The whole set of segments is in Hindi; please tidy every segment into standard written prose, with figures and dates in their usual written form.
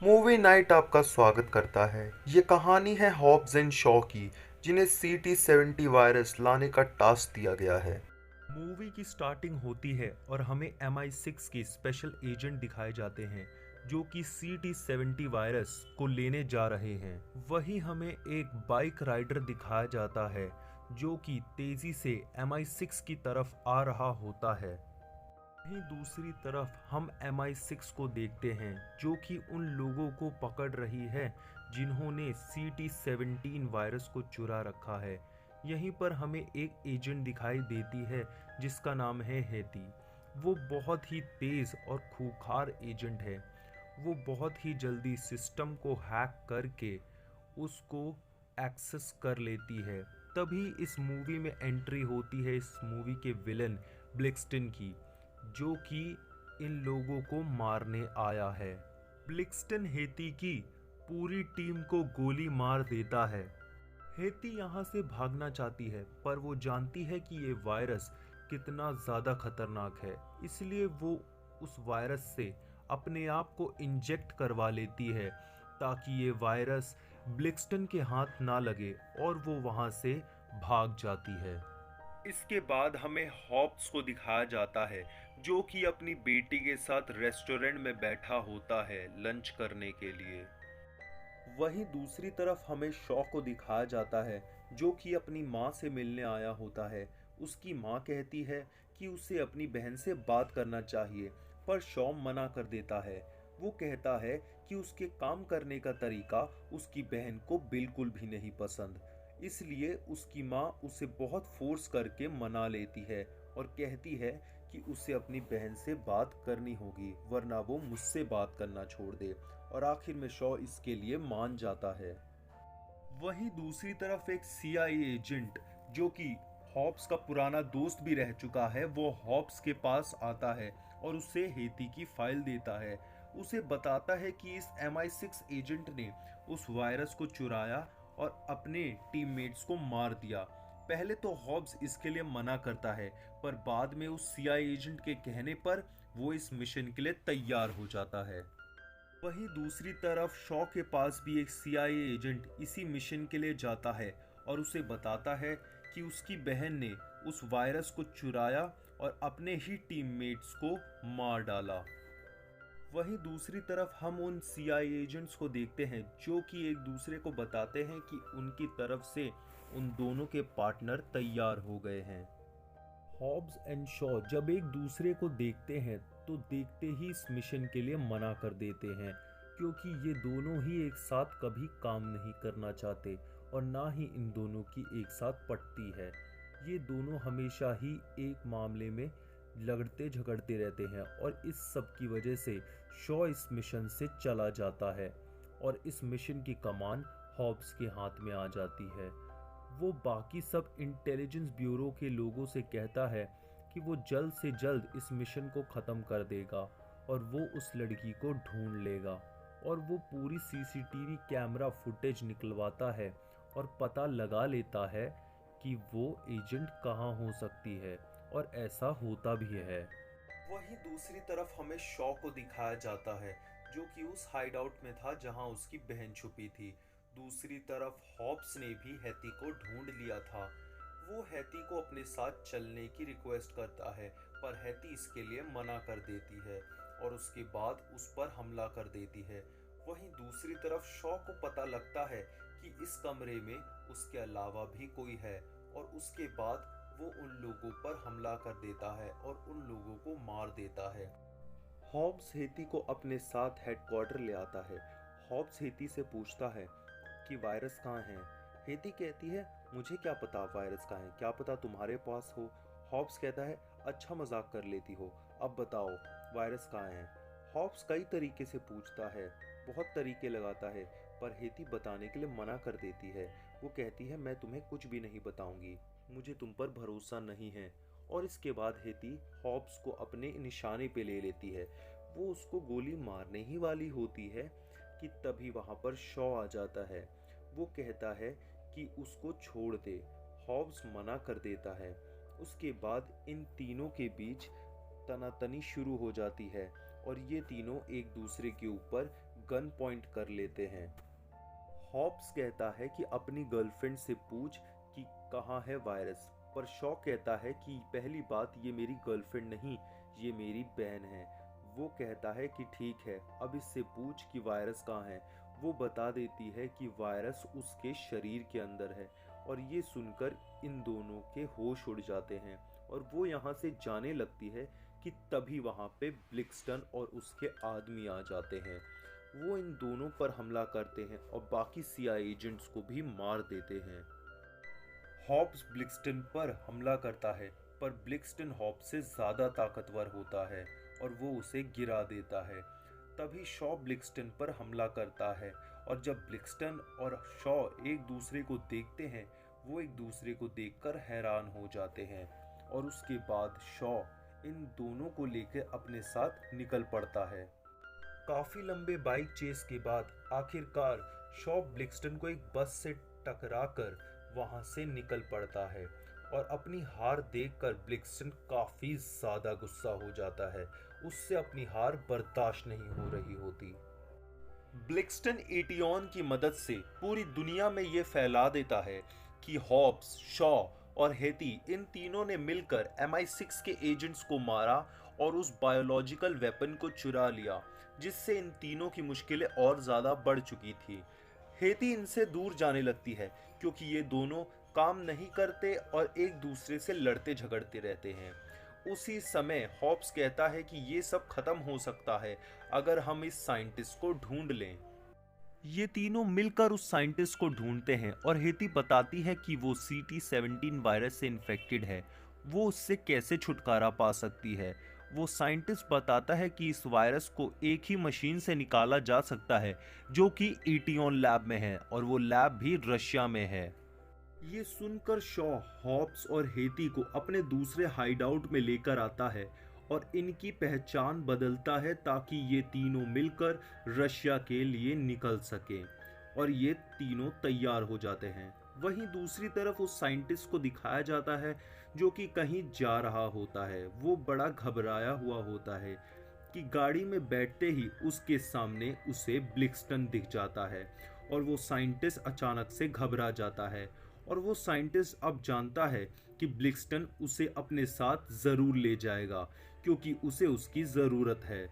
मूवी नाइट आपका स्वागत करता है। ये कहानी है हॉब्स एंड शॉ की, जिन्हें CT-70 वायरस लाने का टास्क दिया गया है। मूवी की स्टार्टिंग होती है और हमें MI6 के स्पेशल एजेंट दिखाए जाते हैं जो कि CT-70 वायरस को लेने जा रहे हैं। वहीं हमें एक बाइक राइडर दिखाया जाता है जो कि तेजी से MI6 की तरफ आ रहा होता है। वहीं दूसरी तरफ हम MI6 को देखते हैं जो कि उन लोगों को पकड़ रही है जिन्होंने CT-17 वायरस को चुरा रखा है। यहीं पर हमें एक एजेंट दिखाई देती है जिसका नाम है हेती। वो बहुत ही तेज़ और खूंखार एजेंट है। वो बहुत ही जल्दी सिस्टम को हैक करके उसको एक्सेस कर लेती है। तभी इस मूवी में एंट्री होती है इस मूवी के विलन ब्लिक्सटन की, जो कि इन लोगों को मारने आया है। ब्लिक्सटन हेती की पूरी टीम को गोली मार देता है। हेती यहाँ से भागना चाहती है पर वो जानती है कि ये वायरस कितना ज़्यादा खतरनाक है, इसलिए वो उस वायरस से अपने आप को इंजेक्ट करवा लेती है ताकि ये वायरस ब्लिक्सटन के हाथ ना लगे और वो वहाँ से भाग जाती है। इसके बाद हमें हॉब्स को दिखाया जाता है जो कि अपनी बेटी के साथ रेस्टोरेंट में बैठा होता है लंच करने के लिए। वहीं दूसरी तरफ हमें शॉ को दिखाया जाता है जो कि अपनी माँ से मिलने आया होता है। उसकी माँ कहती है कि उसे अपनी बहन से बात करना चाहिए पर शॉ मना कर देता है। वो कहता है कि उसके काम करने का तरीका उसकी बहन को बिल्कुल भी नहीं पसंद, इसलिए उसकी माँ उसे बहुत फोर्स करके मना लेती है और कहती है कि उसे अपनी बहन से बात करनी होगी वरना वो मुझसे बात करना छोड़ दे, और आखिर में शॉ इसके लिए मान जाता है। वहीं दूसरी तरफ एक CIA एजेंट जो कि हॉब्स का पुराना दोस्त भी रह चुका है, वो हॉब्स के पास आता है और उसे हेती की फाइल देता है। उसे बताता है कि इस MI6 एजेंट ने उस वायरस को चुराया और अपने टीममेट्स को मार दिया। पहले तो हॉब्स इसके लिए मना करता है पर बाद में उस CIA एजेंट के कहने पर वो इस मिशन के लिए तैयार हो जाता है। वहीं दूसरी तरफ शॉ के पास भी एक CIA एजेंट इसी मिशन के लिए जाता है और उसे बताता है कि उसकी बहन ने उस वायरस को चुराया और अपने ही टीममेट्स को मार डाला। वहीं दूसरी तरफ हम उन CIA एजेंट्स को देखते हैं जो कि एक दूसरे को बताते हैं कि उनकी तरफ से उन दोनों के पार्टनर तैयार हो गए हैं। हॉब्स एंड शॉ जब एक दूसरे को देखते हैं तो देखते ही इस मिशन के लिए मना कर देते हैं, क्योंकि ये दोनों ही एक साथ कभी काम नहीं करना चाहते और ना ही इन दोनों की एक साथ पटती है। ये दोनों हमेशा ही एक मामले में लड़ते झगड़ते रहते हैं और इस सब की वजह से शॉ इस मिशन से चला जाता है और इस मिशन की कमान हॉब्स के हाथ में आ जाती है। वो बाकी सब इंटेलिजेंस ब्यूरो के लोगों से कहता है कि वो जल्द से जल्द इस मिशन को ख़त्म कर देगा और वो उस लड़की को ढूंढ लेगा, और वो पूरी CCTV कैमरा फुटेज निकलवाता है और पता लगा लेता है कि वो एजेंट कहाँ हो सकती है, और ऐसा होता भी है। वहीं दूसरी तरफ हमें शॉ को दिखाया जाता है जो कि उस हाइडआउट में था जहां उसकी बहन छुपी थी। दूसरी तरफ हॉब्स ने भी हैती को ढूंढ लिया था। वो हैती को अपने साथ चलने की रिक्वेस्ट करता है पर हैती इसके लिए मना कर देती है और उसके बाद उस पर हमला कर देती है। वहीं दूसरी तरफ शॉ को पता लगता है कि इस कमरे में उसके अलावा भी कोई है, और उसके बाद वो उन लोगों पर हमला कर देता है और उन लोगों को मार देता है। हॉब्स हेती को अपने साथ हेडक्वार्टर ले आता है। हॉब्स हेती से पूछता है कि वायरस कहाँ है। हेती कहती है मुझे क्या पता वायरस कहाँ है, क्या पता तुम्हारे पास हो। हॉब्स कहता है अच्छा मजाक कर लेती हो, अब बताओ वायरस कहाँ है। हॉब्स कई तरीके से पूछता है, बहुत तरीके लगाता है, पर हेती बताने के लिए मना कर देती है। वो कहती है मैं तुम्हें कुछ भी नहीं बताऊंगी, मुझे तुम पर भरोसा नहीं है। और इसके बाद हेती हॉब्स को अपने निशाने पे ले लेती है। वो उसको गोली मारने ही वाली होती है कि तभी वहां पर शॉ आ जाता है। वो कहता है कि उसको छोड़ दे। हॉब्स मना कर देता है। उसके बाद इन तीनों के बीच तनातनी शुरू हो जाती है और ये तीनों एक दूसरे के ऊपर गन पॉइंट कर लेते हैं। हॉब्स कहता है कि अपनी गर्लफ्रेंड से पूछ कि कहाँ है वायरस, पर शॉ कहता है कि पहली बात ये मेरी गर्लफ्रेंड नहीं, ये मेरी बहन है। वो कहता है कि ठीक है, अब इससे पूछ कि वायरस कहाँ है। वो बता देती है कि वायरस उसके शरीर के अंदर है, और ये सुनकर इन दोनों के होश उड़ जाते हैं और वो यहाँ से जाने लगती है कि तभी वहाँ पे ब्लिक्सटन और उसके आदमी आ जाते हैं। वो इन दोनों पर हमला करते हैं और बाकी सीआईए एजेंट्स को भी मार देते हैं। हॉब्स ब्लिक्सटन पर हमला करता है, पर ब्लिक्सटन हॉब्स से ज़्यादा ताकतवर होता है और वो उसे गिरा देता है। तभी शॉ ब्लिक्सटन पर हमला करता है, और जब ब्लिक्सटन और शॉ एक दूसरे को देखते हैं, वो एक दूसरे को देखकर हैरान हो जाते हैं, और उसके बाद शॉ इन दोनों को लेकर अपने साथ निकल पड़ता है। काफ़ी लंबे बाइक चेस के बाद आखिरकार शॉ ब्लिक्सटन को एक बस से टकराकर वहां से निकल पड़ता है, और अपनी हार देखकर ब्लिक्सटन काफी ज्यादा गुस्सा हो जाता है। उससे अपनी हार बर्दाश्त नहीं हो रही होती। ब्लिक्सटन एटियन की मदद से पूरी दुनिया में ये फैला देता है कि हॉब्स, शॉ और हेती इन तीनों ने मिलकर MI6 के एजेंट्स को मारा और उस बायोलॉजिकल वेपन को चुरा लिया, जिससे इन तीनों की मुश्किलें और ज़्यादा बढ़ चुकी थी। हेती इनसे दूर जाने लगती है क्योंकि ये दोनों काम नहीं करते और एक दूसरे से लड़ते झगड़ते रहते हैं। उसी समय हॉब्स कहता है कि ये सब खत्म हो सकता है अगर हम इस साइंटिस्ट को ढूंढ लें। ये तीनों मिलकर उस साइंटिस्ट को ढूंढते हैं और हेती बताती है कि वो CT17 वायरस से इन्फेक्टेड है, वो उससे कैसे छुटकारा पा सकती है। वो साइंटिस्ट बताता है कि इस वायरस को एक ही मशीन से निकाला जा सकता है जो कि एटियन लैब में है, और वो लैब भी रशिया में है। ये सुनकर शॉ हॉब्स और हेती को अपने दूसरे हाइडआउट में लेकर आता है और इनकी पहचान बदलता है ताकि ये तीनों मिलकर रशिया के लिए निकल सकें, और ये तीनों तैयार हो जाते हैं। वहीं दूसरी तरफ उस साइंटिस्ट को दिखाया जाता है जो कि कहीं जा रहा होता है। वो बड़ा घबराया हुआ होता है कि गाड़ी में बैठते ही उसके सामने उसे ब्लिक्सटन दिख जाता है, और वो साइंटिस्ट अचानक से घबरा जाता है, और वो साइंटिस्ट अब जानता है कि ब्लिक्सटन उसे अपने साथ जरूर ले जाएगा क्योंकि उसे उसकी जरूरत है।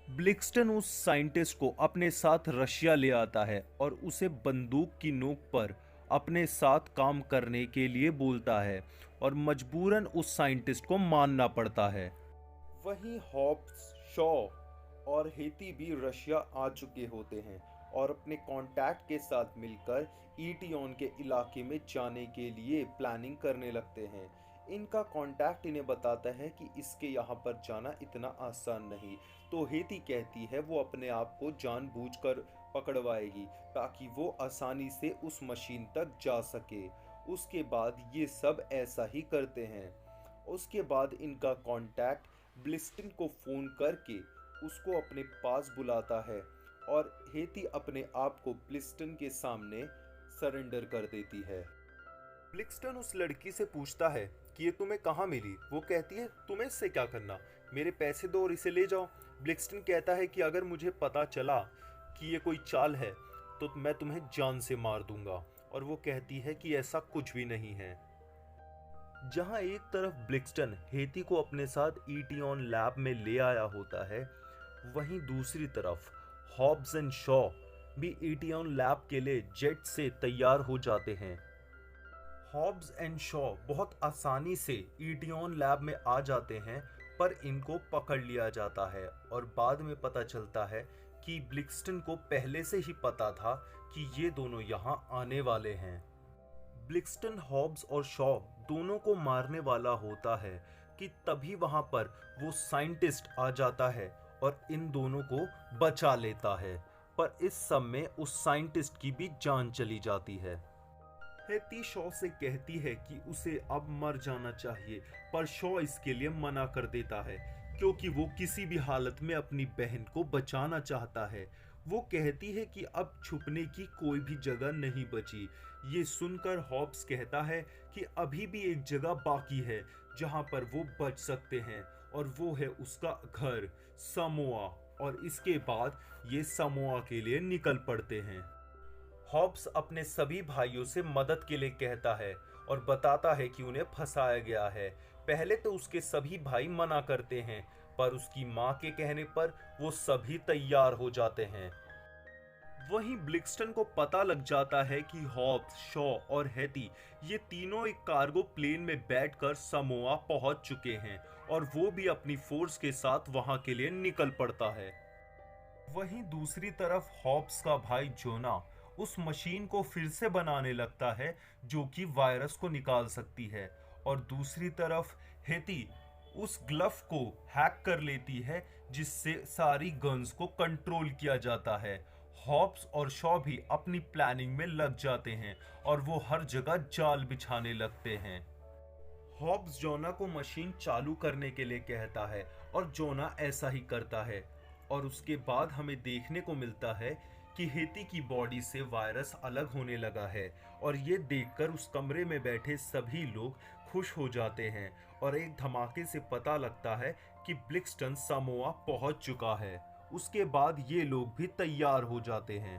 ब्लिक्सटन उस साइंटिस्ट को अपने साथ रशिया ले आता है और उसे बंदूक की नोक पर अपने साथ काम करने के लिए बोलता है, और मजबूरन उस साइंटिस्ट को मानना पड़ता है। वहीं हॉब्स, शॉ और हेती भी रशिया आ चुके होते हैं और अपने कॉन्टैक्ट के साथ मिलकर ईटियन के इलाके में जाने के लिए प्लानिंग करने लगते हैं। इनका कॉन्टैक्ट इन्हें बताता है कि इसके यहाँ पर जाना इतना आसान नहीं, तो हेती कहती है वो अपने आप को जानबूझकर पकड़वाएगी ताकि वो आसानी से उस मशीन तक जा सके। उसके बाद ये सब ऐसा ही करते हैं। उसके बाद इनका कॉन्टैक्ट ब्लिक्सटन को फ़ोन करके उसको अपने पास बुलाता है, और हेती अपने आप को ब्लिक्सटन के सामने सरेंडर कर देती है। ब्लिक्सटन उस लड़की से पूछता है कि ये तुम्हें कहाँ मिली। वो कहती है तुम्हें इससे क्या करना, मेरे पैसे दो और इसे ले जाओ। ब्लिक्सटन कहता है कि अगर मुझे पता चला कि ये कोई चाल है तो मैं तुम्हें जान से मार दूंगा, और वो कहती है कि ऐसा कुछ भी नहीं है। जहां एक तरफ ब्लिक्सटन हेती को अपने साथ ईटियन लैब में ले आया होता है, वहीं दूसरी तरफ हॉब्स एंड शॉ भी ईटियन लैब के लिए जेट से तैयार हो जाते हैं। हॉब्स एंड शॉ बहुत आसानी से ईटियन लैब में आ जाते हैं, पर इनको पकड़ लिया जाता है, और बाद में पता चलता है कि ब्लिक्सटन को पहले से ही पता था कि ये दोनों यहाँ आने वाले हैं। ब्लिक्सटन हॉब्स और शॉ दोनों को मारने वाला होता है कि तभी वहां पर वो साइंटिस्ट आ जाता है और इन दोनों को बचा लेता है, पर इस सब में उस साइंटिस्ट की भी जान चली जाती है। हेती शॉ से कहती है कि उसे अब मर जाना चाहिए, पर शॉ इसके लिए मना कर देता है क्योंकि वो किसी भी हालत में अपनी बहन को बचाना चाहता है। वो कहती है कि अब छुपने की कोई भी जगह नहीं बची। ये सुनकर हॉब्स कहता है कि अभी भी एक जगह बाकी है जहां पर वो बच सकते हैं, और वो है उसका घर समोआ। और इसके बाद ये समोआ के लिए निकल पड़ते हैं। हॉब्स अपने सभी भाइयों से मदद के लिए कहता है और बताता है कि उन्हें फंसाया गया है। पहले तो उसके सभी भाई मना करते हैं, पर उसकी माँ के कहने पर वो सभी तैयार हो जाते हैं। वहीं ब्लिक्सटन को पता लग जाता है कि हॉब्स, शॉ और हैती ये तीनों एक कार्गो प्लेन में बैठकर समोआ पहुंच चुके हैं और वो भी अपनी फोर्स के साथ वहां के लिए निकल पड़ता है। वहीं दूसरी तरफ हॉब्स का भाई जोना उस मशीन को फिर से बनाने लगता है जो कि वायरस को निकाल सकती है, और दूसरी तरफ हेती उस ग्लव को हैक कर लेती है जिससे सारी गन्स को कंट्रोल किया जाता है। हॉब्स और शॉ भी अपनी प्लानिंग में लग जाते हैं और वो हर जगह जाल बिछाने लगते हैं। हॉब्स जोना को मशीन चालू करने के लिए कहता है और जोना ऐसा ही करता है, और उसके बाद हमें देखने को मिलता है कि हेती की बॉडी से वायरस अलग होने लगा है, और ये देखकर उस कमरे में बैठे सभी लोग खुश हो जाते हैं और एक धमाके से पता लगता है कि ब्लिक्सटन समोआ पहुंच चुका है। उसके बाद ये लोग भी तैयार हो जाते हैं।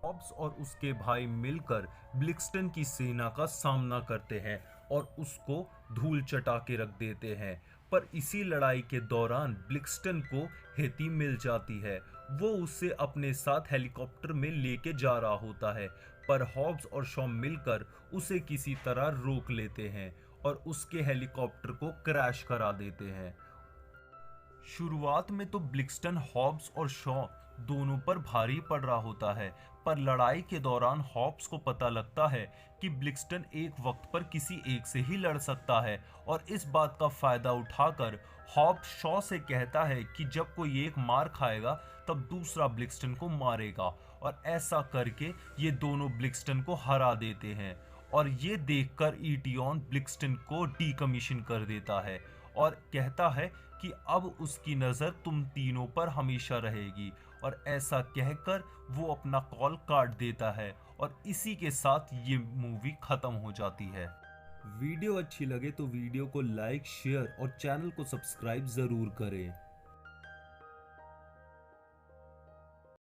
हॉब्स और उसके भाई मिलकर ब्लिक्सटन की सेना का सामना करते हैं और उसको धूल चटा के रख देते हैं। पर इसी लड़ाई के दौरान ब्लिक्सटन को हेती मिल जाती है। वो उसे अपने साथ हेलीकॉप्टर में लेके जा रहा होता है, पर हॉब्स और शॉ मिलकर उसे किसी तरह रोक लेते हैं और उसके हेलीकॉप्टर को क्रैश करा देते हैं। शुरुआत में तो ब्लिक्सटन हॉब्स और शॉ दोनों पर भारी पड़ रहा होता है, पर लड़ाई के दौरान हॉब्स को पता लगता है कि ब्लिक्सटन एक वक्त पर किसी एक से ही लड़ सकता है, और इस बात का फायदा उठाकर हॉब्स शॉ से कहता है कि जब कोई एक मार खाएगा तब दूसरा ब्लिक्सटन को मारेगा, और ऐसा करके ये दोनों ब्लिक्सटन को हरा देते हैं। और ये देखकर ईटियोन ब्लिक्सटन को डीकमीशन कर देता है और कहता है कि अब उसकी नज़र तुम तीनों पर हमेशा रहेगी, और ऐसा कहकर वो अपना कॉल काट देता है, और इसी के साथ ये मूवी खत्म हो जाती है। वीडियो अच्छी लगे तो वीडियो को लाइक, शेयर और चैनल को सब्सक्राइब ज़रूर करें।